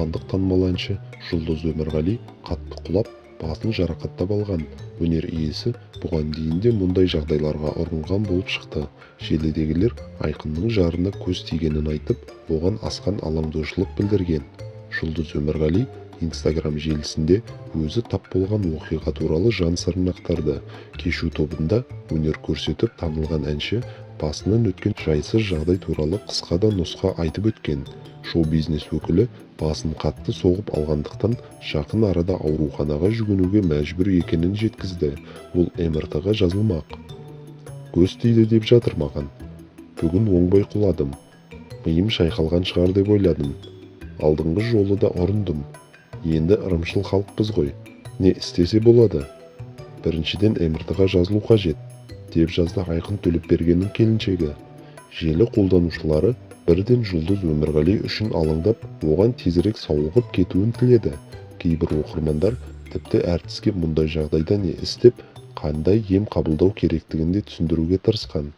отандық танымал әнші Жұлдыз Өмірғали қатты құлап, басын жарақаттап алған. Өнер иесі бұған дейін де мұндай жағдайларға ұрынған болып шықты. Желідегілер Айқынның жарына көз тигенін айтып, оған асқан алаңдаушылық білдірген. Жұлдыз Өмірғали Instagram желісінде өзі тап болған оқиға туралы жан сырын ақтарды. Кешу тобында өнер көрсетіп танылған әнші басынан өткен жайсыз жағдай туралы қысқа да нұсқа айтып өткен. Шоу-бизнес өкілі басын қатты соғып алғандықтан жақын арада ауруханаға жүгінуге мәжбүр екенін жеткізді. Ол МРТ-ға жазылмақ. Көз тиді деп жатыр маған. Бүгін оңбай құладым. Миым шайқалған шығар деп ойладым. Алдыңғы жолы да ұрындым. Енді ырымшыл халықпыз ғой. Не істесе болады? Біріншіден МРТ-ға жазылу қажет, деп жазды Айқын Төлепбергеннің келіншегі. Желі қолданушылары бірден Жұлдыз Өмірғали үшін алаңдап, оған тезірек сауығып кетуін тіледі. Кейбір оқырмандар тіпті әртіске мұндай жағдайда не істеп, қандай ем қабылдау керектігін де түсіндіруге тырысқан.